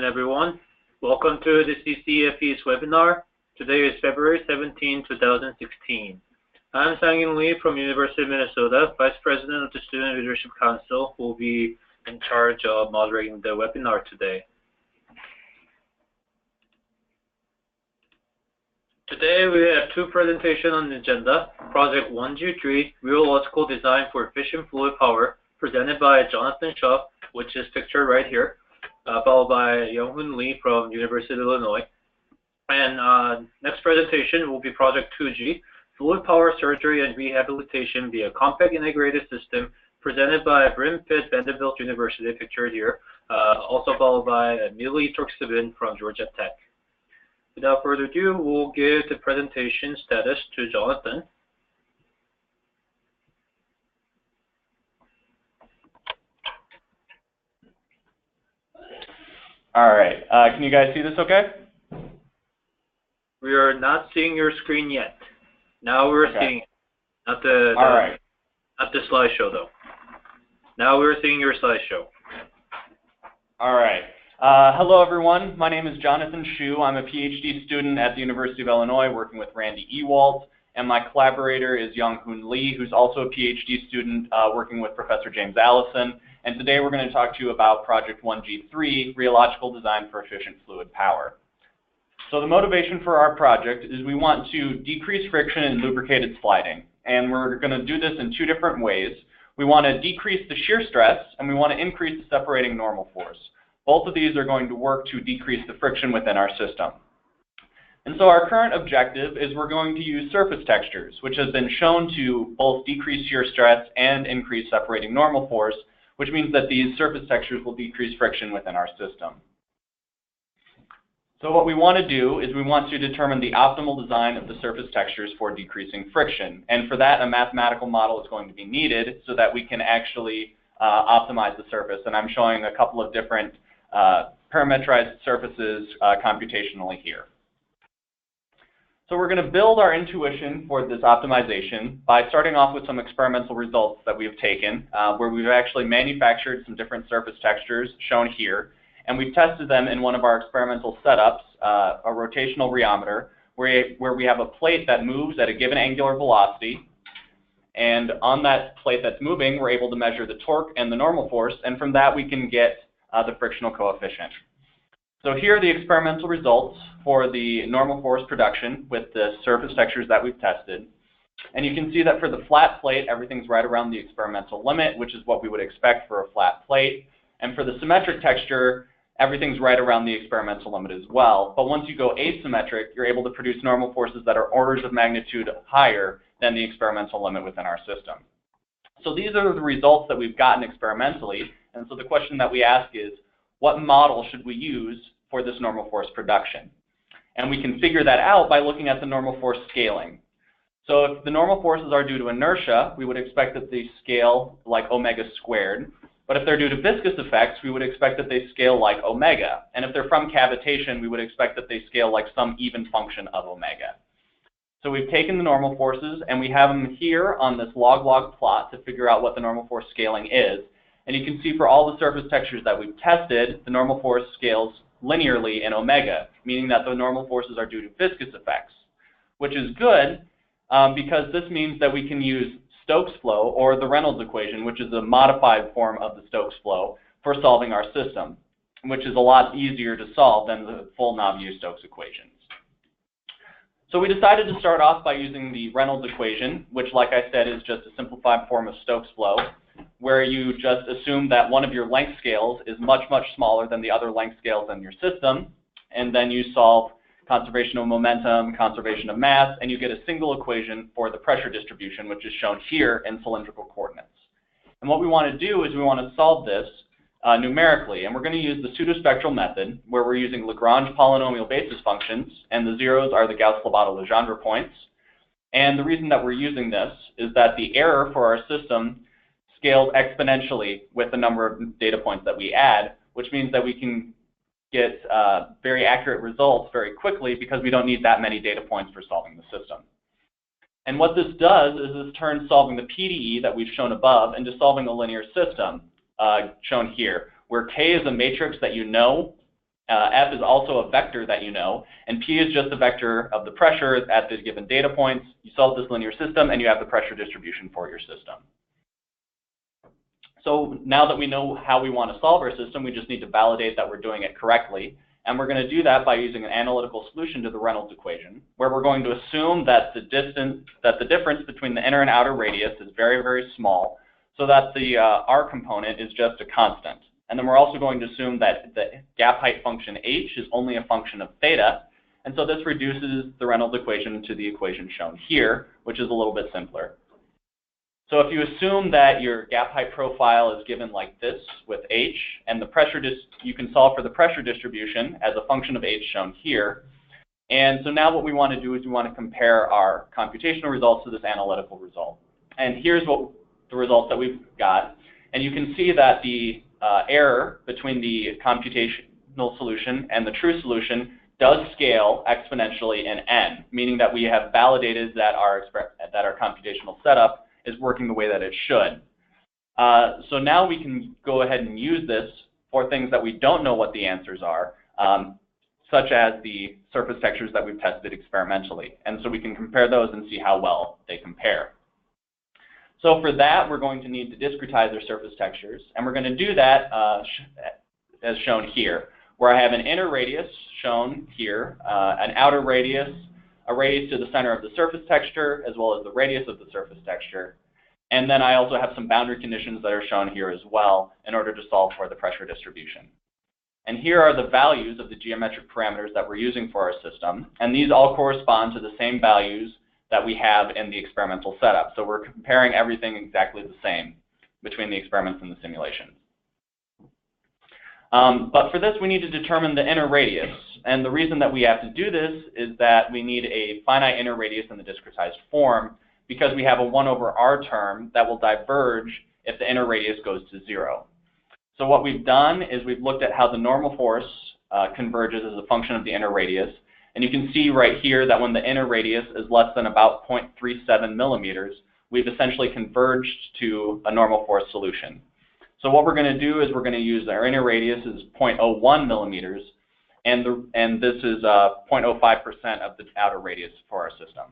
everyone. Welcome to the CCEFP's webinar. Today is February 17, 2016. I'm Sang-In Lee from University of Minnesota, Vice President of the Student Leadership Council, who will be in charge of moderating the webinar today. Today we have two presentations on the agenda. Project 1G3, Rheological Design for Efficient Fluid Power, presented by Jonathan Schuh, which is pictured right here, followed by Young-Hoon Lee from University of Illinois. And next presentation will be Project 2G, Fluid Power Surgery and Rehabilitation via Compact Integrated System, presented by Brim-Pitt Vanderbilt University, pictured here, also followed by Millie Turksibin from Georgia Tech. Without further ado, we'll give the presentation status to Jonathan. All right, can you guys see this okay? We are not seeing your screen yet. Now we're seeing it. Not the slideshow though. Now we're seeing your slideshow. All right. Hello everyone. My name is Jonathan Schuh. I'm a PhD student at the University of Illinois working with Randy Ewald, and my collaborator is Young-Hoon Lee, who's also a PhD student working with Professor James Allison. And today we're going to talk to you about Project 1G3, Rheological Design for Efficient Fluid Power. So the motivation for our project is we want to decrease friction in lubricated sliding. And we're going to do this in two different ways. We want to decrease the shear stress, and we want to increase the separating normal force. Both of these are going to work to decrease the friction within our system. And so our current objective is we're going to use surface textures, which has been shown to both decrease shear stress and increase separating normal force, which means that these surface textures will decrease friction within our system. So what we want to do is we want to determine the optimal design of the surface textures for decreasing friction. And for that, a mathematical model is going to be needed so that we can actually optimize the surface. And I'm showing a couple of different parametrized surfaces computationally here. So we're going to build our intuition for this optimization by starting off with some experimental results that we've taken, where we've actually manufactured some different surface textures shown here, and we've tested them in one of our experimental setups, a rotational rheometer, where we have a plate that moves at a given angular velocity, and on that plate that's moving, we're able to measure the torque and the normal force, and from that we can get the frictional coefficient. So here are the experimental results for the normal force production with the surface textures that we've tested. And you can see that for the flat plate, everything's right around the experimental limit, which is what we would expect for a flat plate. And for the symmetric texture, everything's right around the experimental limit as well. But once you go asymmetric, you're able to produce normal forces that are orders of magnitude higher than the experimental limit within our system. So these are the results that we've gotten experimentally. And so the question that we ask is, what model should we use for this normal force production? And we can figure that out by looking at the normal force scaling. So if the normal forces are due to inertia, we would expect that they scale like omega squared. But if they're due to viscous effects, we would expect that they scale like omega. And if they're from cavitation, we would expect that they scale like some even function of omega. So we've taken the normal forces and we have them here on this log-log plot to figure out what the normal force scaling is. And you can see for all the surface textures that we've tested, the normal force scales linearly in omega, meaning that the normal forces are due to viscous effects, which is good because this means that we can use Stokes flow or the Reynolds equation, which is a modified form of the Stokes flow, for solving our system, which is a lot easier to solve than the full Navier-Stokes equations. So we decided to start off by using the Reynolds equation, which, like I said, is just a simplified form of Stokes flow, where you just assume that one of your length scales is much, much smaller than the other length scales in your system, and then you solve conservation of momentum, conservation of mass, and you get a single equation for the pressure distribution, which is shown here in cylindrical coordinates. And what we want to do is we want to solve this numerically, and we're going to use the pseudospectral method, where we're using Lagrange polynomial basis functions, and the zeros are the Gauss-Lebato-Legendre points. And the reason that we're using this is that the error for our system scales exponentially with the number of data points that we add, which means that we can get very accurate results very quickly because we don't need that many data points for solving the system. And what this does is this turns solving the PDE that we've shown above into solving a linear system shown here, where K is a matrix that you know F is also a vector that you know, and P is just a vector of the pressure at the given data points. You solve this linear system, and you have the pressure distribution for your system. So now that we know how we want to solve our system, we just need to validate that we're doing it correctly. And we're going to do that by using an analytical solution to the Reynolds equation, where we're going to assume that the difference between the inner and outer radius is very, very small, so that the R component is just a constant. And then we're also going to assume that the gap height function h is only a function of theta. And so this reduces the Reynolds equation to the equation shown here, which is a little bit simpler. So if you assume that your gap height profile is given like this with h, and the pressure you can solve for the pressure distribution as a function of h shown here. And so now what we want to do is we want to compare our computational results to this analytical result. And here's what the results that we've got. And you can see that the error between the computational solution and the true solution does scale exponentially in n, meaning that we have validated that our computational setup is working the way that it should. So now we can go ahead and use this for things that we don't know what the answers are, such as the surface textures that we've tested experimentally. And so we can compare those and see how well they compare. So for that, we're going to need to discretize our surface textures, and we're going to do that as shown here, where I have an inner radius shown here, an outer radius, a radius to the center of the surface texture, as well as the radius of the surface texture. And then I also have some boundary conditions that are shown here as well in order to solve for the pressure distribution. And here are the values of the geometric parameters that we're using for our system, and these all correspond to the same values that we have in the experimental setup. So we're comparing everything exactly the same between the experiments and the simulations. But for this, we need to determine the inner radius. And the reason that we have to do this is that we need a finite inner radius in the discretized form, because we have a 1 over r term that will diverge if the inner radius goes to 0. So what we've done is we've looked at how the normal force converges as a function of the inner radius. And you can see right here that when the inner radius is less than about 0.37 millimeters, we've essentially converged to a normal force solution. So what we're going to do is we're going to use our inner radius is 0.01 millimeters, and this is 0.05% of the outer radius for our system.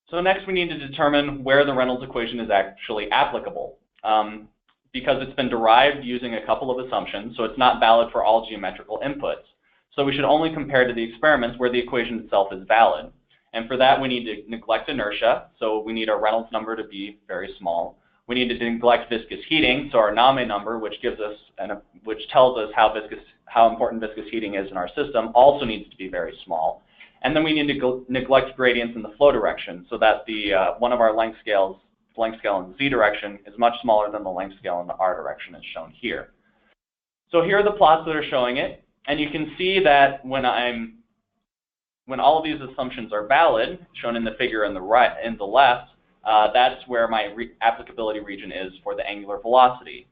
So next we need to determine where the Reynolds equation is actually applicable, because it's been derived using a couple of assumptions, so it's not valid for all geometrical inputs. So we should only compare to the experiments where the equation itself is valid. And for that, we need to neglect inertia, so we need our Reynolds number to be very small. We need to neglect viscous heating, so our NAME number, which gives us which tells us how important viscous heating is in our system, also needs to be very small. And then we need to neglect gradients in the flow direction, so that the one of our length scale in the z direction is much smaller than the length scale in the r direction, as shown here. So here are the plots that are showing it, and you can see that when all of these assumptions are valid, shown in the figure in the left, that's where my applicability region is for the angular velocity.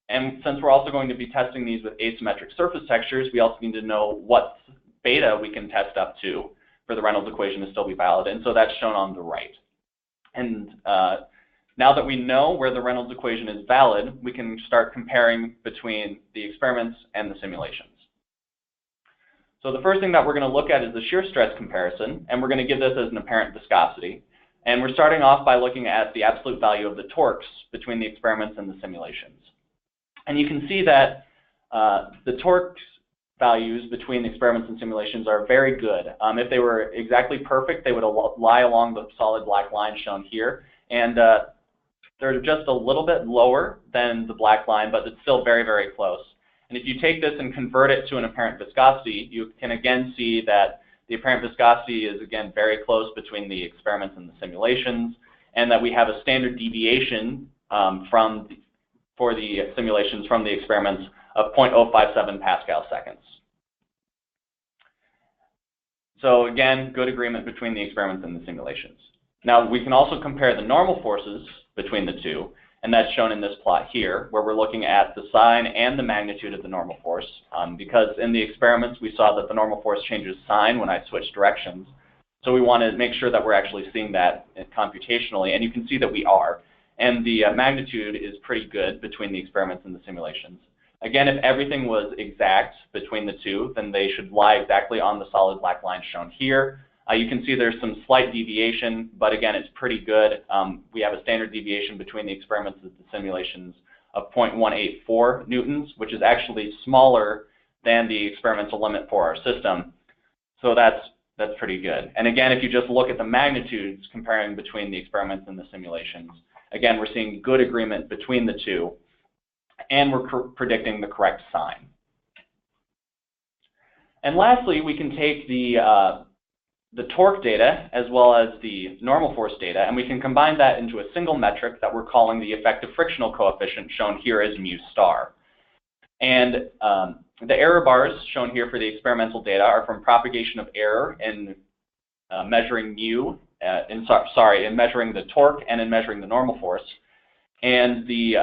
And since we're also going to be testing these with asymmetric surface textures, we also need to know what beta we can test up to for the Reynolds equation to still be valid, and so that's shown on the right. And now that we know where the Reynolds equation is valid, we can start comparing between the experiments and the simulations. So the first thing that we're going to look at is the shear stress comparison, and we're going to give this as an apparent viscosity. And we're starting off by looking at the absolute value of the torques between the experiments and the simulations. And you can see that the torques values between the experiments and simulations are very good. If they were exactly perfect, they would lie along the solid black line shown here. And they're just a little bit lower than the black line, but it's still very, very close. And if you take this and convert it to an apparent viscosity, you can again see that the apparent viscosity is again very close between the experiments and the simulations, and that we have a standard deviation for the simulations from the experiments of 0.057 Pascal seconds. So again, good agreement between the experiments and the simulations. Now we can also compare the normal forces between the two, and that's shown in this plot here, where we're looking at the sign and the magnitude of the normal force, because in the experiments we saw that the normal force changes sign when I switch directions. So we want to make sure that we're actually seeing that computationally, and you can see that we are. And the magnitude is pretty good between the experiments and the simulations. Again, if everything was exact between the two, then they should lie exactly on the solid black line shown here. You can see there's some slight deviation, but again, it's pretty good. We have a standard deviation between the experiments and the simulations of 0.184 newtons, which is actually smaller than the experimental limit for our system. So that's pretty good. And again, if you just look at the magnitudes comparing between the experiments and the simulations, again, we're seeing good agreement between the two, and we're predicting the correct sign. And lastly, we can take the torque data as well as the normal force data, and we can combine that into a single metric that we're calling the effective frictional coefficient, shown here as mu star. And the error bars shown here for the experimental data are from propagation of error in measuring mu, in measuring the torque and in measuring the normal force. And the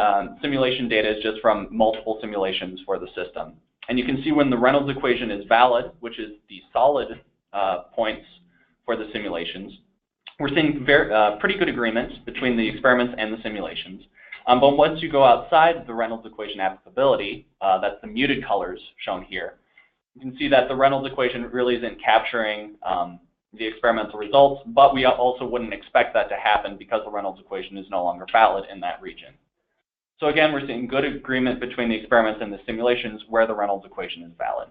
simulation data is just from multiple simulations for the system. And you can see when the Reynolds equation is valid, which is the solid points for the simulations, we're seeing pretty good agreement between the experiments and the simulations. But once you go outside the Reynolds equation applicability, that's the muted colors shown here, you can see that the Reynolds equation really isn't capturing the experimental results, but we also wouldn't expect that to happen because the Reynolds equation is no longer valid in that region. So again, we're seeing good agreement between the experiments and the simulations where the Reynolds equation is valid.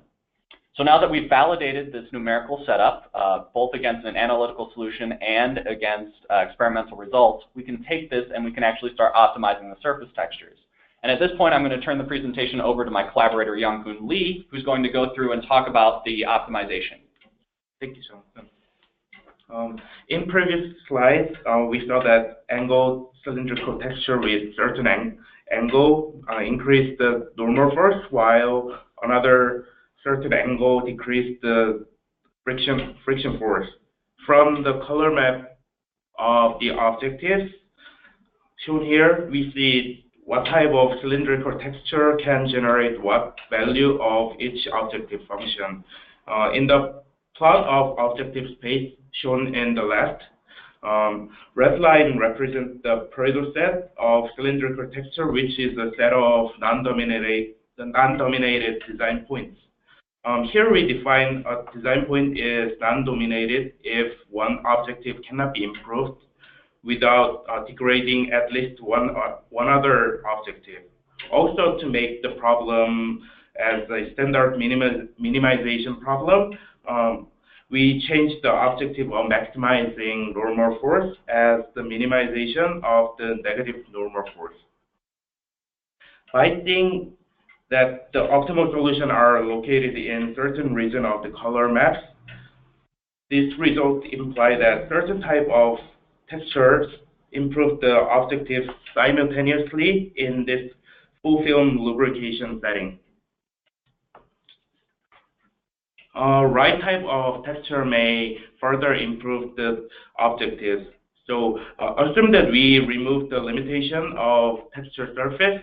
So now that we've validated this numerical setup, both against an analytical solution and against experimental results, we can take this and we can actually start optimizing the surface textures. And at this point, I'm going to turn the presentation over to my collaborator, Young-Hoon Lee, who's going to go through and talk about the optimization. Thank you, Jonathan. In previous slides, we saw that angled cylindrical texture with certain angle increased the normal force, while another certain angle decreased the friction force. From the color map of the objectives shown here, we see what type of cylindrical texture can generate what value of each objective function. In the plot of objective space shown in the left, red line represents the Pareto set of cylindrical texture, which is a set of non-dominated design points. Here we define a design point is non-dominated if one objective cannot be improved without degrading at least one other objective. Also, to make the problem as a standard minimization problem, we changed the objective of maximizing normal force as the minimization of the negative normal force. By seeing that the optimal solutions are located in certain region of the color maps, these results imply that certain type of textures improve the objective simultaneously in this full film lubrication setting. Right type of texture may further improve the objectives. So assume that we remove the limitation of texture surface,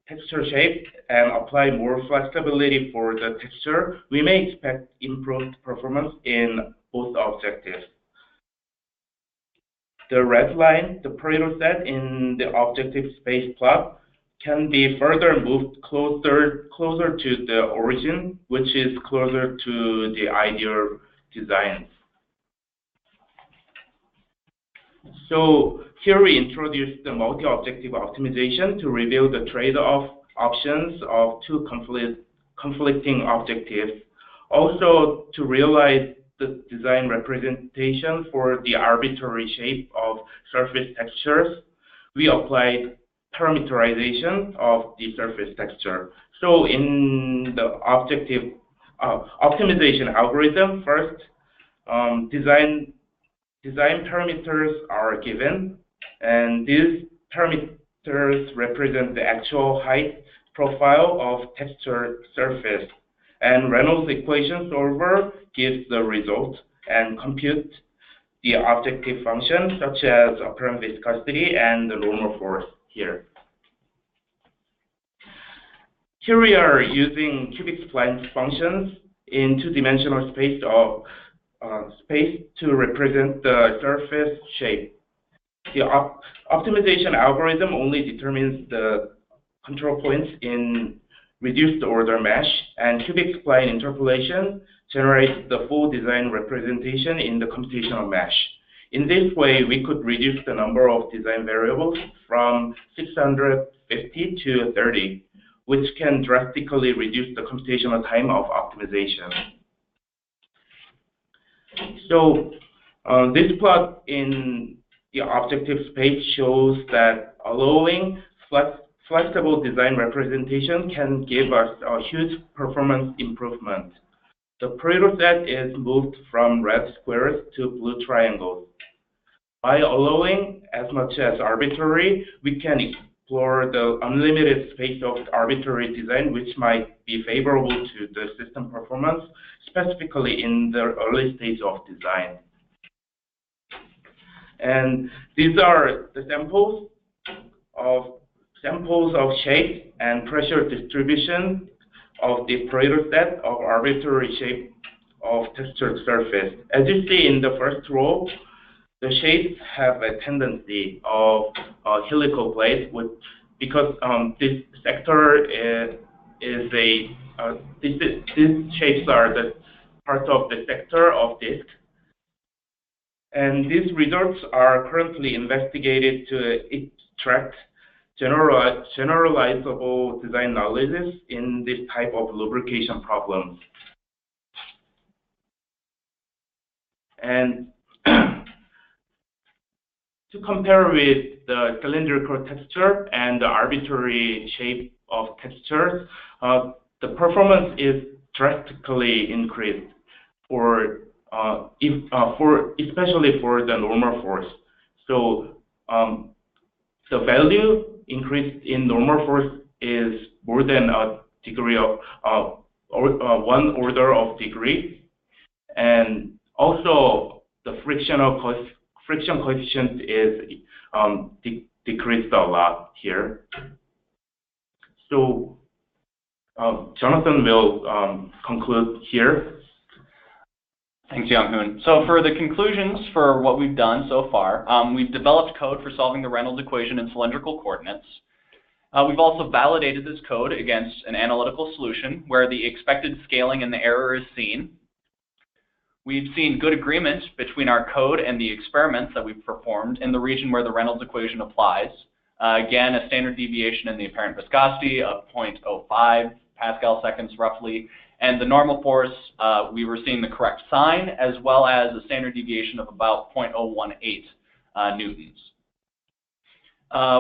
texture shape, and apply more flexibility for the texture, we may expect improved performance in both objectives. The red line, the Pareto set in the objective space plot, can be further moved closer to the origin, which is closer to the ideal design. So here we introduce the multi-objective optimization to reveal the trade-off options of two conflicting objectives. Also, to realize the design representation for the arbitrary shape of surface textures, we applied parameterization of the surface texture. So in the objective optimization algorithm, first, design parameters are given, and these parameters represent the actual height profile of texture surface. And Reynolds equation solver gives the result and compute the objective functions such as apparent viscosity and the normal force here. Here we are using cubic spline functions in two-dimensional space to represent the surface shape. The optimization algorithm only determines the control points in reduced order mesh, and cubic spline interpolation generates the full design representation in the computational mesh. In this way, we could reduce the number of design variables from 650 to 30, which can drastically reduce the computational time of optimization. So this plot in the objective space shows that allowing flexible design representation can give us a huge performance improvement. The Pareto set is moved from red squares to blue triangles. By allowing as much as arbitrary, we can explore the unlimited space of arbitrary design, which might be favorable to the system performance, specifically in the early stage of design. And these are the samples of shape and pressure distribution of the Pareto set of arbitrary shape of textured surface. As you see in the first row, the shapes have a tendency of helical plate, because this sector these shapes are the part of the sector of disk. And these results are currently investigated to extract generalizable design knowledges in this type of lubrication problems. And to compare with the cylindrical texture and the arbitrary shape of textures, the performance is drastically increased especially for the normal force. So the value increased in normal force is more than a degree of one order of degree, and also the friction coefficient is decreased a lot here. So Jonathan will conclude here. Thanks, Young-Hoon. So for the conclusions for what we've done so far, we've developed code for solving the Reynolds equation in cylindrical coordinates. We've also validated this code against an analytical solution where the expected scaling and the error is seen. We've seen good agreement between our code and the experiments that we've performed in the region where the Reynolds equation applies. Again, a standard deviation in the apparent viscosity of 0.05 Pascal seconds roughly. And the normal force, we were seeing the correct sign, as well as a standard deviation of about 0.018 newtons.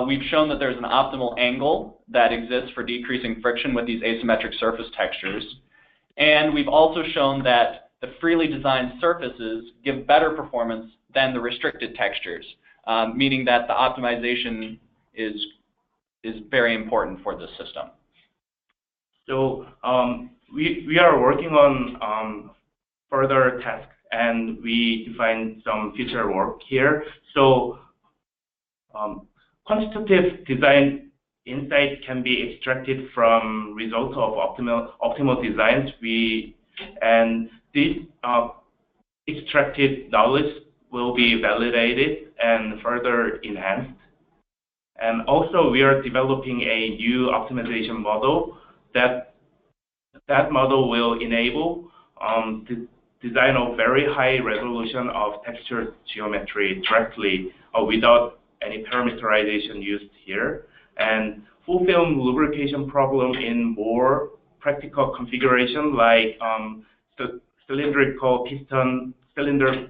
We've shown that there's an optimal angle that exists for decreasing friction with these asymmetric surface textures. And we've also shown that the freely designed surfaces give better performance than the restricted textures, meaning that the optimization is very important for this system. So we are working on further tasks, and we define some future work here. So quantitative design insight can be extracted from results of optimal designs. And this extracted knowledge will be validated and further enhanced. And also, we are developing a new optimization model that model will enable the design of very high resolution of texture geometry directly without any parameterization used here, and full film lubrication problem in more practical configuration like the cylinder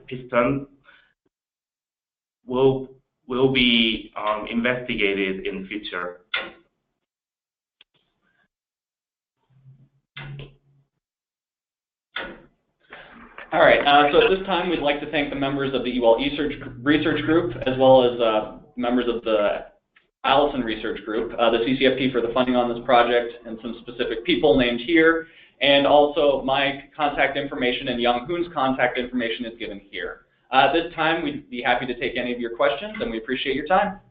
piston will be investigated in future. All right, so at this time, we'd like to thank the members of the EWAL research group, as well as members of the Allison research group, the CCEFP for the funding on this project, and some specific people named here. And also, my contact information and Young-Hoon's contact information is given here. At this time, we'd be happy to take any of your questions, and we appreciate your time.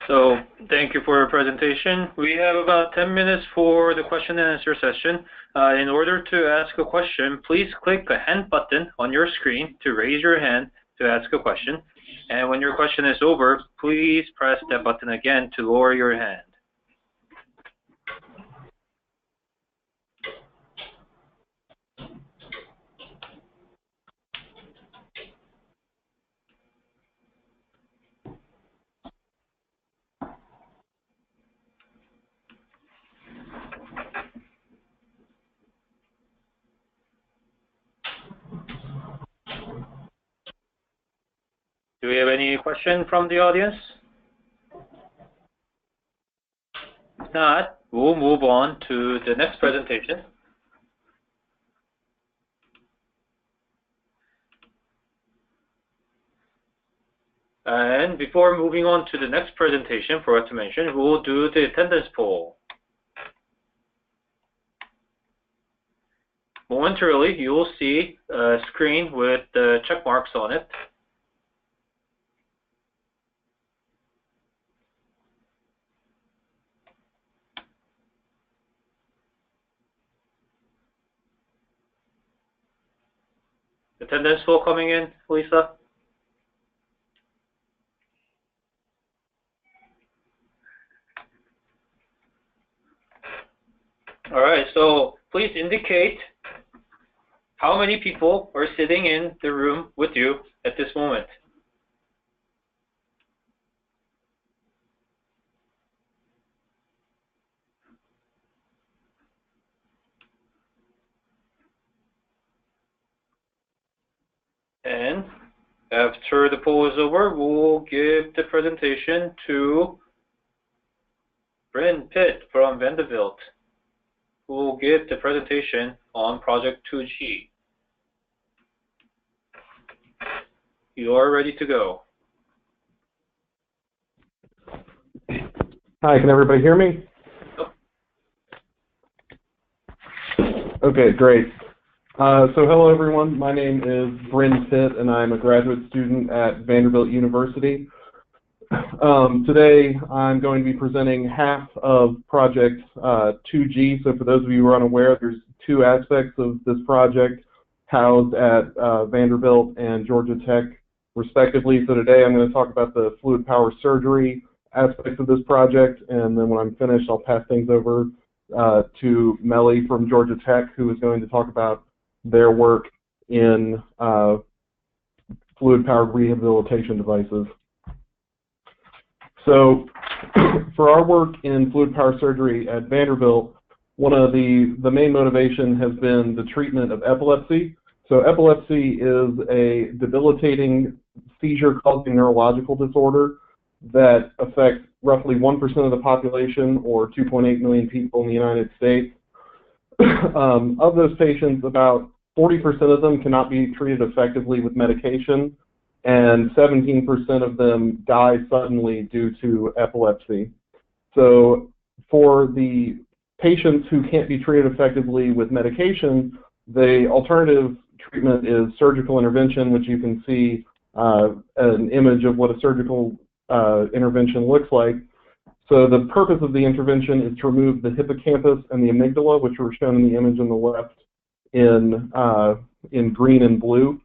So, thank you for your presentation. We have about 10 minutes for the question and answer session. In order to ask a question, please click the hand button on your screen to raise your hand to ask a question. And when your question is over, please press that button again to lower your hand. Do we have any question from the audience? If not, we'll move on to the next presentation. And before moving on to the next presentation, forgot to mention, we'll do the attendance poll. Momentarily, you will see a screen with the check marks on it. Attendance poll coming in, Lisa? All right, so please indicate how many people are sitting in the room with you at this moment. And after the poll is over, we'll give the presentation to Bryn Pitt from Vanderbilt, who will give the presentation on Project 2G. You are ready to go. Hi, can everybody hear me? Okay, great. So hello everyone, my name is Bryn Pitt and I'm a graduate student at Vanderbilt University. Today I'm going to be presenting half of Project 2G. So for those of you who are unaware, there's two aspects of this project housed at Vanderbilt and Georgia Tech respectively. So today I'm going to talk about the fluid power surgery aspects of this project, and then when I'm finished I'll pass things over to Melly from Georgia Tech, who is going to talk about their work in fluid-powered rehabilitation devices. So for our work in fluid power surgery at Vanderbilt, one of the main motivation has been the treatment of epilepsy. So epilepsy is a debilitating seizure-causing neurological disorder that affects roughly 1% of the population, or 2.8 million people in the United States. Of those patients, about 40% of them cannot be treated effectively with medication, and 17% of them die suddenly due to epilepsy. So for the patients who can't be treated effectively with medication, the alternative treatment is surgical intervention, which you can see an image of what a surgical intervention looks like. So the purpose of the intervention is to remove the hippocampus and the amygdala, which were shown in the image on the left in green and blue.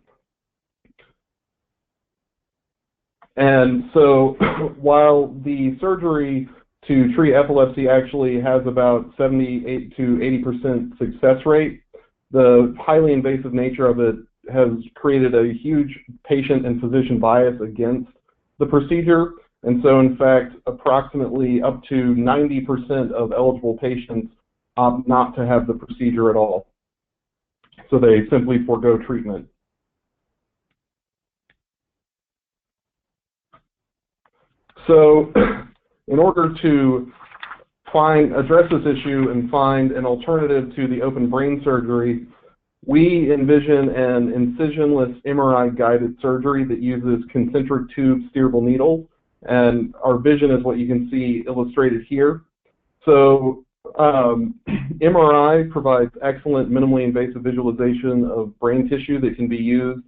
And so while the surgery to treat epilepsy actually has about 78 to 80% success rate, the highly invasive nature of it has created a huge patient and physician bias against the procedure. And so in fact, approximately up to 90% of eligible patients opt not to have the procedure at all. So they simply forego treatment. So in order to address this issue and find an alternative to the open brain surgery, we envision an incisionless MRI-guided surgery that uses concentric tube steerable needles, and our vision is what you can see illustrated here. So MRI provides excellent minimally invasive visualization of brain tissue that can be used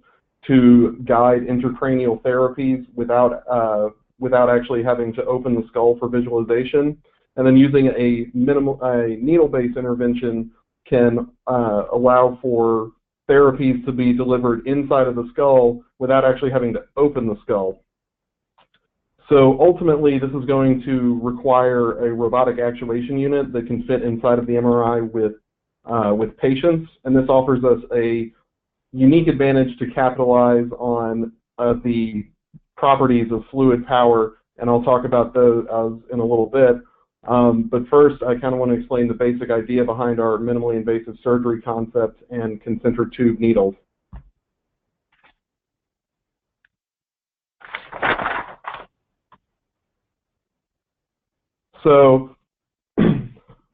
to guide intracranial therapies without actually having to open the skull for visualization. And then using a needle-based intervention can allow for therapies to be delivered inside of the skull without actually having to open the skull. So ultimately, this is going to require a robotic actuation unit that can fit inside of the MRI with patients, and this offers us a unique advantage to capitalize on the properties of fluid power, and I'll talk about those in a little bit. But first, I kind of want to explain the basic idea behind our minimally invasive surgery concept and concentric tube needles. So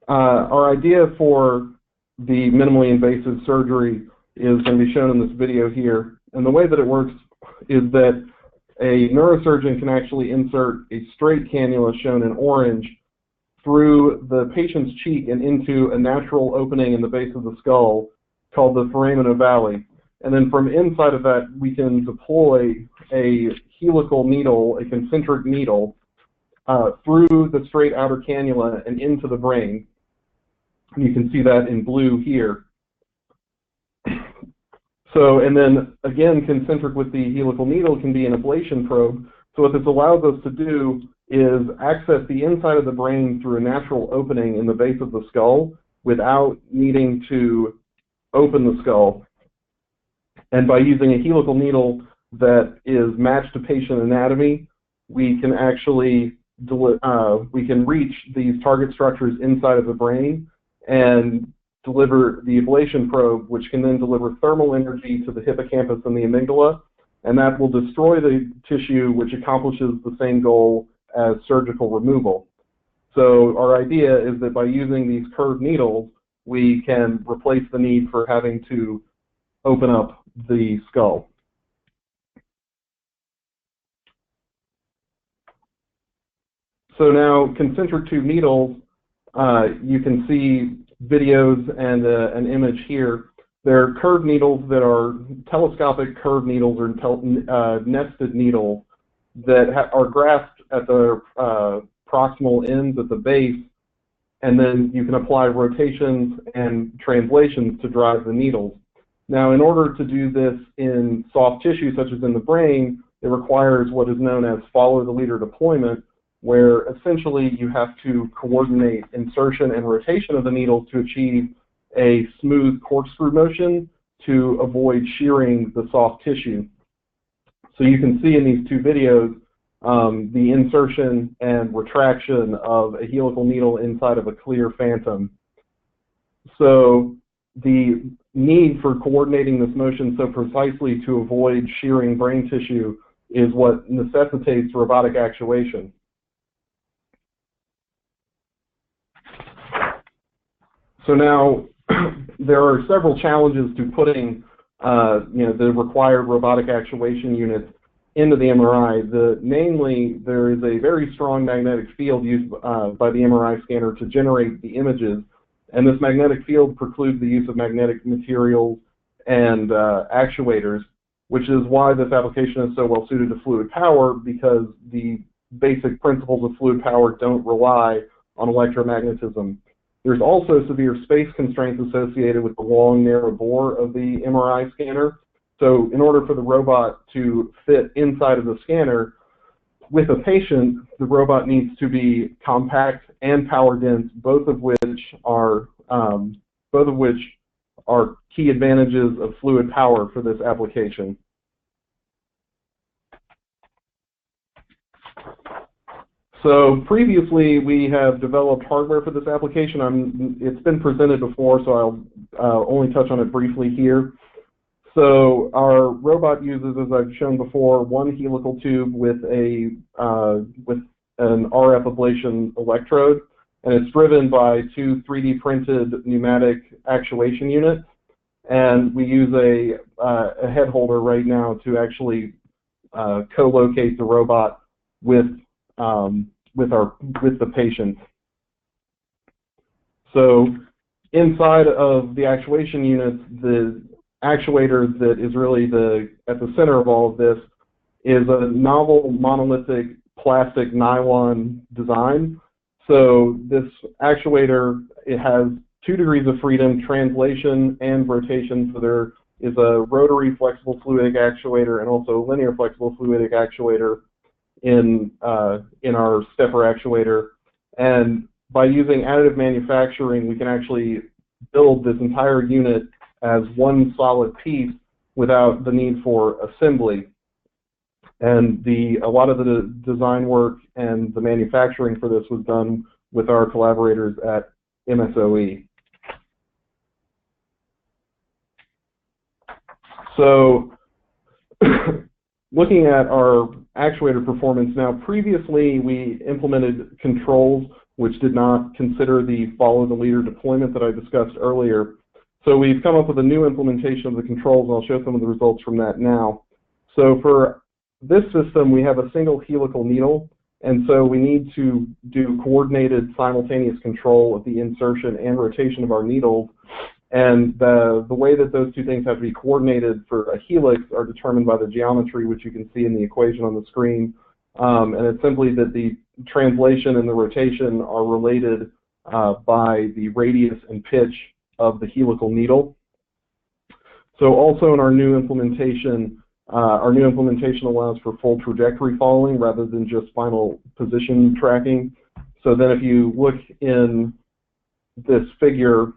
our idea for the minimally invasive surgery is going to be shown in this video here. And the way that it works is that a neurosurgeon can actually insert a straight cannula, shown in orange, through the patient's cheek and into a natural opening in the base of the skull called the foramen ovale. And then from inside of that, we can deploy a helical needle, a concentric needle, through the straight outer cannula and into the brain. And you can see that in blue here. So, and then again, concentric with the helical needle can be an ablation probe. So what this allows us to do is access the inside of the brain through a natural opening in the base of the skull without needing to open the skull. And by using a helical needle that is matched to patient anatomy, we can actually we can reach these target structures inside of the brain and deliver the ablation probe, which can then deliver thermal energy to the hippocampus and the amygdala, and that will destroy the tissue, which accomplishes the same goal as surgical removal. So our idea is that by using these curved needles, we can replace the need for having to open up the skull. So now, concentric tube needles, you can see videos and an image here. They're curved needles that are telescopic curved needles or nested needles that are grasped at the proximal ends at the base, and then you can apply rotations and translations to drive the needles. Now, in order to do this in soft tissue, such as in the brain, it requires what is known as follow-the-leader deployment, where essentially you have to coordinate insertion and rotation of the needles to achieve a smooth corkscrew motion to avoid shearing the soft tissue. So you can see in these two videos the insertion and retraction of a helical needle inside of a clear phantom. So the need for coordinating this motion so precisely to avoid shearing brain tissue is what necessitates robotic actuation. So now there are several challenges to putting the required robotic actuation units into the MRI. Namely, there is a very strong magnetic field used by the MRI scanner to generate the images, and this magnetic field precludes the use of magnetic materials and actuators, which is why this application is so well suited to fluid power, because the basic principles of fluid power don't rely on electromagnetism. There's also severe space constraints associated with the long, narrow bore of the MRI scanner. So in order for the robot to fit inside of the scanner, with a patient, the robot needs to be compact and power dense, both of which are key advantages of fluid power for this application. So previously, we have developed hardware for this application. It's been presented before, so I'll only touch on it briefly here. So our robot uses, as I've shown before, one helical tube with an RF ablation electrode, and it's driven by two 3D printed pneumatic actuation units. And we use a head holder right now to actually co-locate the robot with the patient. So inside of the actuation units, the actuator that is really at the center of all of this is a novel monolithic plastic nylon design. So this actuator, it has 2 degrees of freedom, translation and rotation. So there is a rotary flexible fluidic actuator and also a linear flexible fluidic actuator in our stepper actuator. And by using additive manufacturing, we can actually build this entire unit as one solid piece without the need for assembly. And a lot of the design work and the manufacturing for this was done with our collaborators at MSOE. So looking at our actuator performance now, previously we implemented controls which did not consider the follow the leader deployment that I discussed earlier. So we've come up with a new implementation of the controls, and I'll show some of the results from that now. So for this system, we have a single helical needle, and so we need to do coordinated simultaneous control of the insertion and rotation of our needles. And the way that those two things have to be coordinated for a helix are determined by the geometry, which you can see in the equation on the screen. And it's simply that the translation and the rotation are related by the radius and pitch of the helical needle. So also in our new implementation allows for full trajectory following rather than just final position tracking. So then if you look in this figure,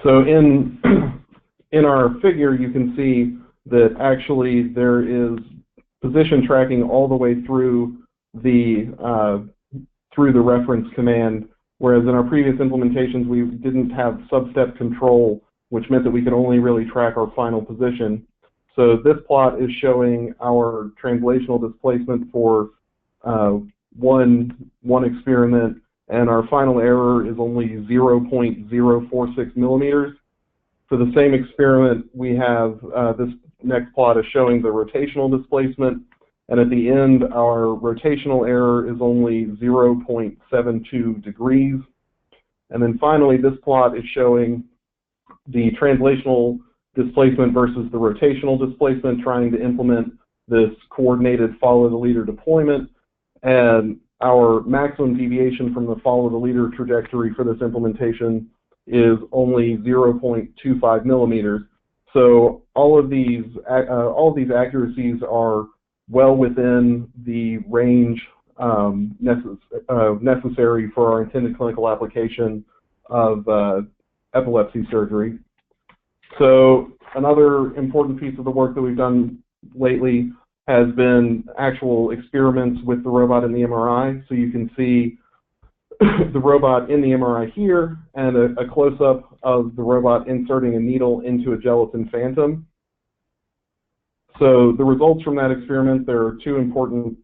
so in our figure, you can see that actually there is position tracking all the way through the reference command, whereas in our previous implementations we didn't have sub-step control, which meant that we could only really track our final position. So this plot is showing our translational displacement for one experiment, and our final error is only 0.046 millimeters. For the same experiment, we have this next plot is showing the rotational displacement, and at the end, our rotational error is only 0.72 degrees. And then finally, this plot is showing the translational displacement versus the rotational displacement, trying to implement this coordinated follow the leader deployment. And our maximum deviation from the follow the leader trajectory for this implementation is only 0.25 millimeters. So all of these accuracies are well within the range necessary for our intended clinical application of epilepsy surgery. So another important piece of the work that we've done lately has been actual experiments with the robot in the MRI. So you can see the robot in the MRI here, and a close-up of the robot inserting a needle into a gelatin phantom. So the results from that experiment, there are two important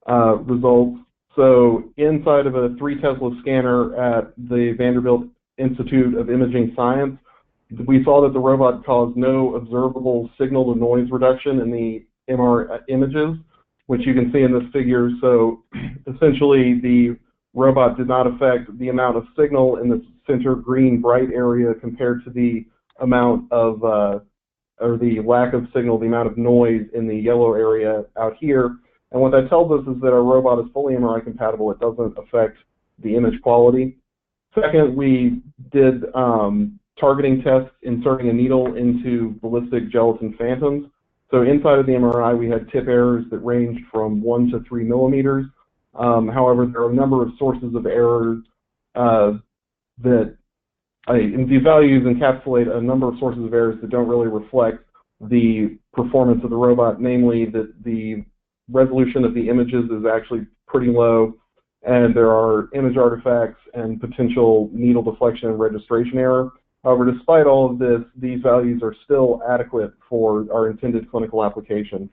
results. So inside of a 3 Tesla scanner at the Vanderbilt Institute of Imaging Science, we saw that the robot caused no observable signal-to-noise reduction in the MR images, which you can see in this figure. So essentially, the robot did not affect the amount of signal in the center green bright area compared to the amount of, or the lack of signal, the amount of noise in the yellow area out here. And what that tells us is that our robot is fully MRI compatible. It doesn't affect the image quality. Second, we did targeting tests inserting a needle into ballistic gelatin phantoms. So inside of the MRI, we had tip errors that ranged from 1 to 3 millimeters. However, there are a number of sources of errors and these values encapsulate a number of sources of errors that don't really reflect the performance of the robot, namely that the resolution of the images is actually pretty low, and there are image artifacts and potential needle deflection and registration error. However, despite all of this, these values are still adequate for our intended clinical application.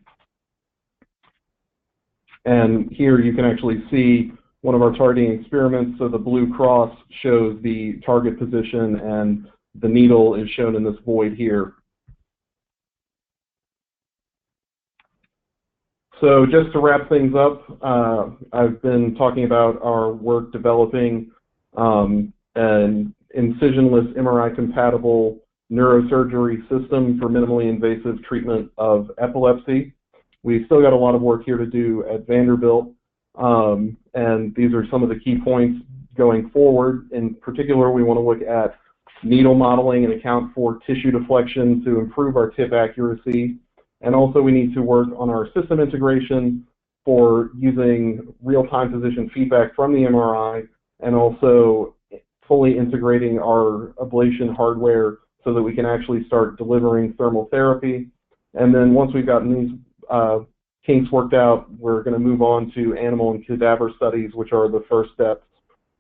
And here you can actually see one of our targeting experiments. So the blue cross shows the target position, and the needle is shown in this void here. So just to wrap things up, I've been talking about our work developing an incisionless MRI-compatible neurosurgery system for minimally invasive treatment of epilepsy. We've still got a lot of work here to do at Vanderbilt, and these are some of the key points going forward. In particular, we want to look at needle modeling and account for tissue deflection to improve our tip accuracy. And also we need to work on our system integration for using real-time position feedback from the MRI, and also fully integrating our ablation hardware so that we can actually start delivering thermal therapy. And then once we've gotten these kinks worked out, we're going to move on to animal and cadaver studies, which are the first steps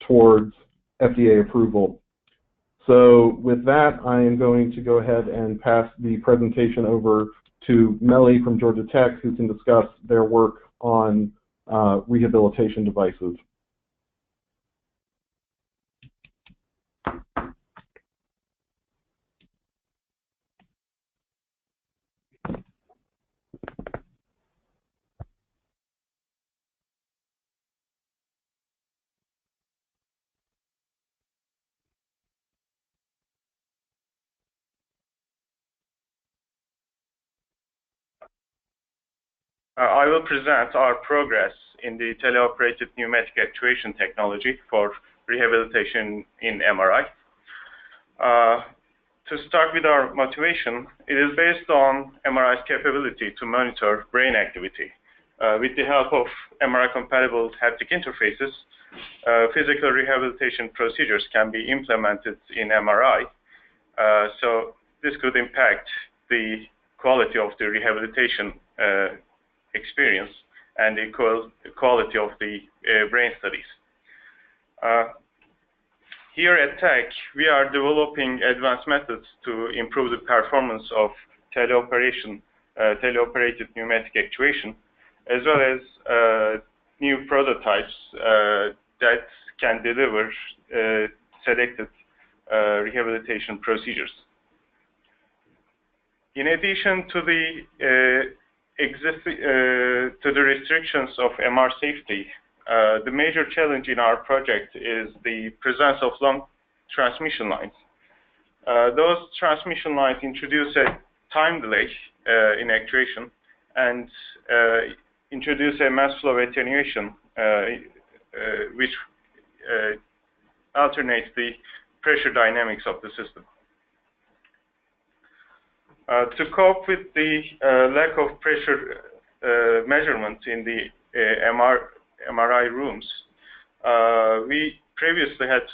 towards FDA approval. So with that, I am going to go ahead and pass the presentation over to Melly from Georgia Tech, who can discuss their work on rehabilitation devices. I will present our progress in the teleoperated pneumatic actuation technology for rehabilitation in MRI. To start with our motivation, it is based on MRI's capability to monitor brain activity. With the help of MRI-compatible haptic interfaces, physical rehabilitation procedures can be implemented in MRI. So this could impact the quality of the rehabilitation experience and the quality of the brain studies. Here at Tech, we are developing advanced methods to improve the performance of teleoperated pneumatic actuation, as well as new prototypes that can deliver selected rehabilitation procedures. In addition to the restrictions of MR safety, the major challenge in our project is the presence of long transmission lines. Those transmission lines introduce a time delay in actuation and introduce a mass flow attenuation, which alternates the pressure dynamics of the system. To cope with the lack of pressure measurement in the MRI rooms, we previously had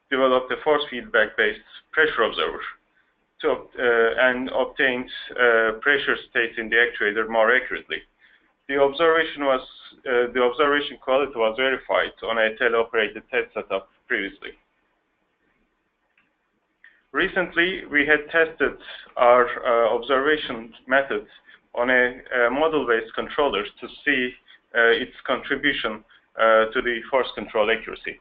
developed a force feedback-based pressure observer and obtained pressure states in the actuator more accurately. The observation quality was verified on a teleoperated test setup previously. Recently, we had tested our observation methods on a model-based controller to see its contribution to the force control accuracy.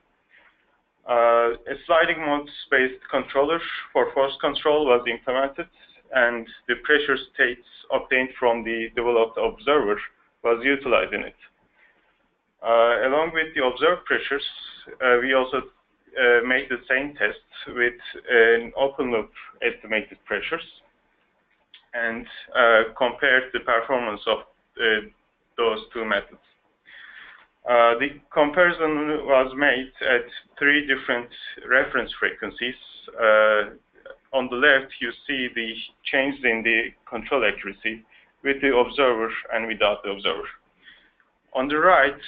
A sliding mode-based controller for force control was implemented, and the pressure states obtained from the developed observer was utilized in it. Along with the observed pressures, we also made the same test with an open loop estimated pressures and compared the performance of those two methods. The comparison was made at 3 different reference frequencies. On the left, you see the change in the control accuracy with the observer and without the observer. On the right,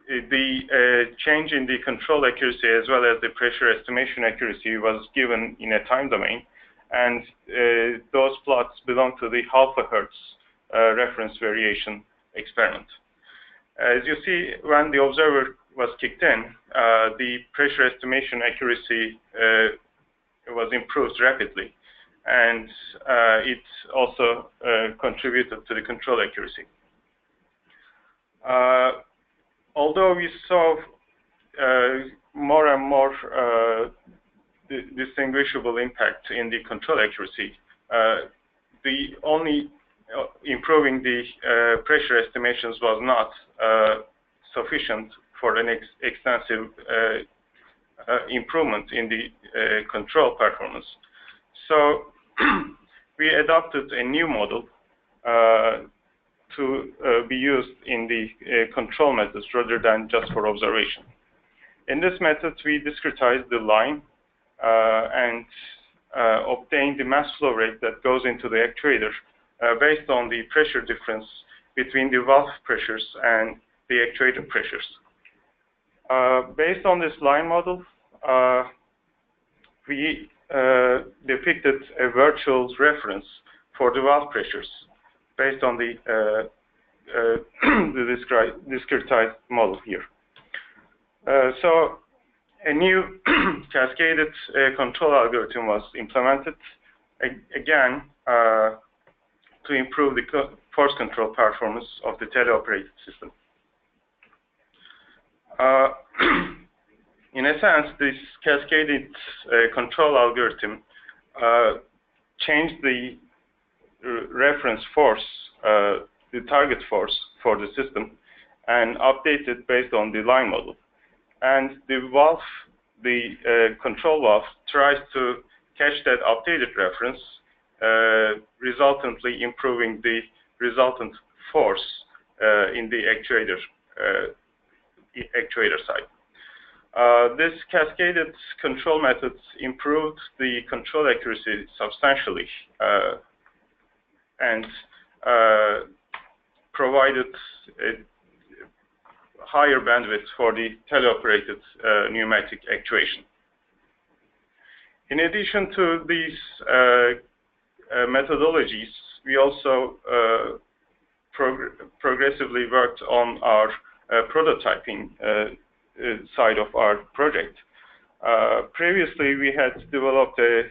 the change in the control accuracy as well as the pressure estimation accuracy was given in a time domain, and those plots belong to the half a hertz reference variation experiment. As you see, when the observer was kicked in, the pressure estimation accuracy was improved rapidly, and it also contributed to the control accuracy. Although we saw more and more distinguishable impact in the control accuracy, the only improving the pressure estimations was not sufficient for an extensive improvement in the control performance. So we adopted a new model to be used in the control methods rather than just for observation. In this method, we discretized the line and obtained the mass flow rate that goes into the actuator based on the pressure difference between the valve pressures and the actuator pressures. Based on this line model, we depicted a virtual reference for the valve pressures based on the discretized model here. So A new cascaded control algorithm was implemented, again, to improve the force control performance of the teleoperated system. In a sense, this cascaded control algorithm changed the reference force, the target force for the system, and updated based on the line model. And the valve, the control valve, tries to catch that updated reference, resultantly improving the resultant force in the actuator side. This cascaded control methods improved the control accuracy substantially and provided a higher bandwidth for the teleoperated pneumatic actuation. In addition to these methodologies, we also progressively worked on our prototyping side of our project. Previously, we had developed a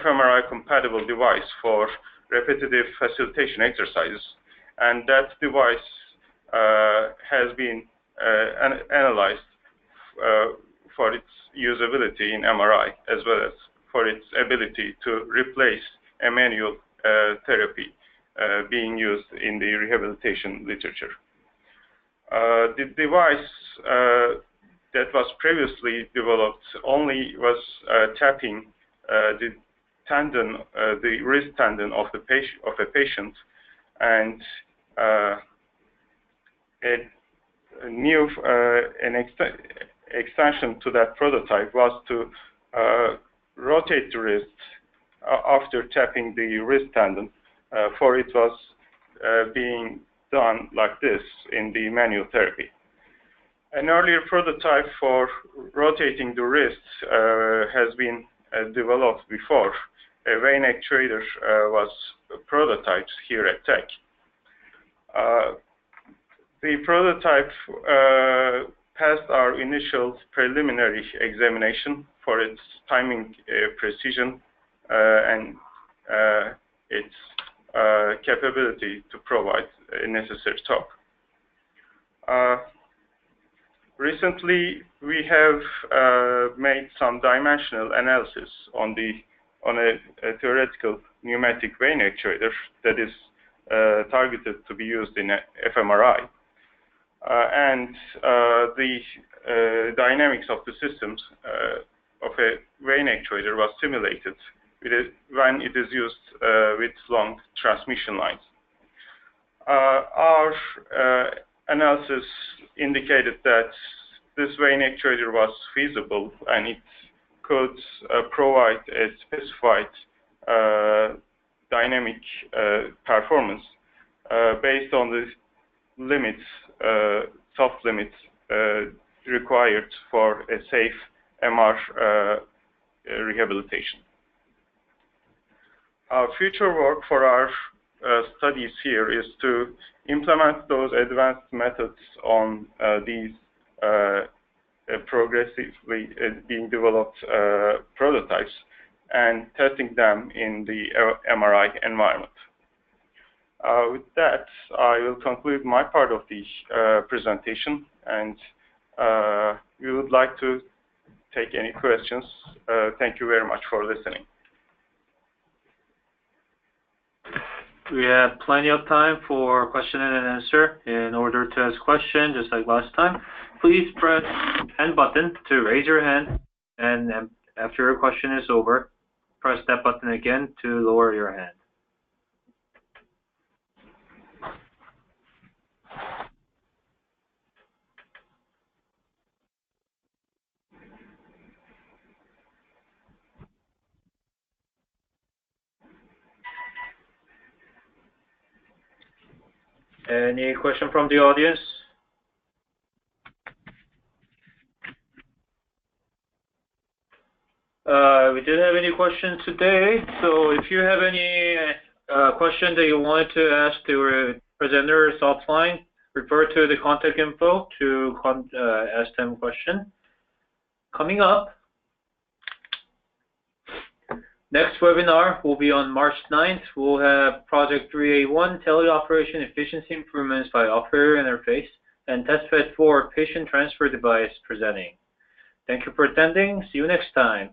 fMRI-compatible device for repetitive facilitation exercises, and that device has been analyzed for its usability in MRI, as well as for its ability to replace a manual therapy being used in the rehabilitation literature. The device that was previously developed only was tapping the tendon, the wrist tendon of a patient, and an extension to that prototype was to rotate the wrist after tapping the wrist tendon, for it was being done like this in the manual therapy. An earlier prototype for rotating the wrist has been developed before. A vein actuator was prototyped here at Tech. The prototype passed our initial preliminary examination for its timing precision and its capability to provide a necessary torque. Recently, we have made some dimensional analysis on a theoretical pneumatic vein actuator that is targeted to be used in fMRI. And the dynamics of the systems of a vein actuator was simulated when it is used with long transmission lines. Our analysis indicated that this vein actuator was feasible and it could provide a specified dynamic performance based on the limits, soft limits required for a safe MR rehabilitation. Our future work for our studies here is to implement those advanced methods on these progressively being developed prototypes and testing them in the MRI environment. With that, I will conclude my part of the presentation, and we would like to take any questions. Thank you very much for listening. We have plenty of time for question and answer. In order to ask questions, just like last time, please press the hand button to raise your hand, and after your question is over, press that button again to lower your hand. Any question from the audience? We didn't have any questions today, so if you have any question that you wanted to ask the presenters offline, Refer to the contact info to ask them questions. Coming up, next webinar will be on March 9th. We'll have Project 3A1, Teleoperation Efficiency Improvements by Operator Interface, and TestFed 4, Patient Transfer Device presenting. Thank you for attending. See you next time.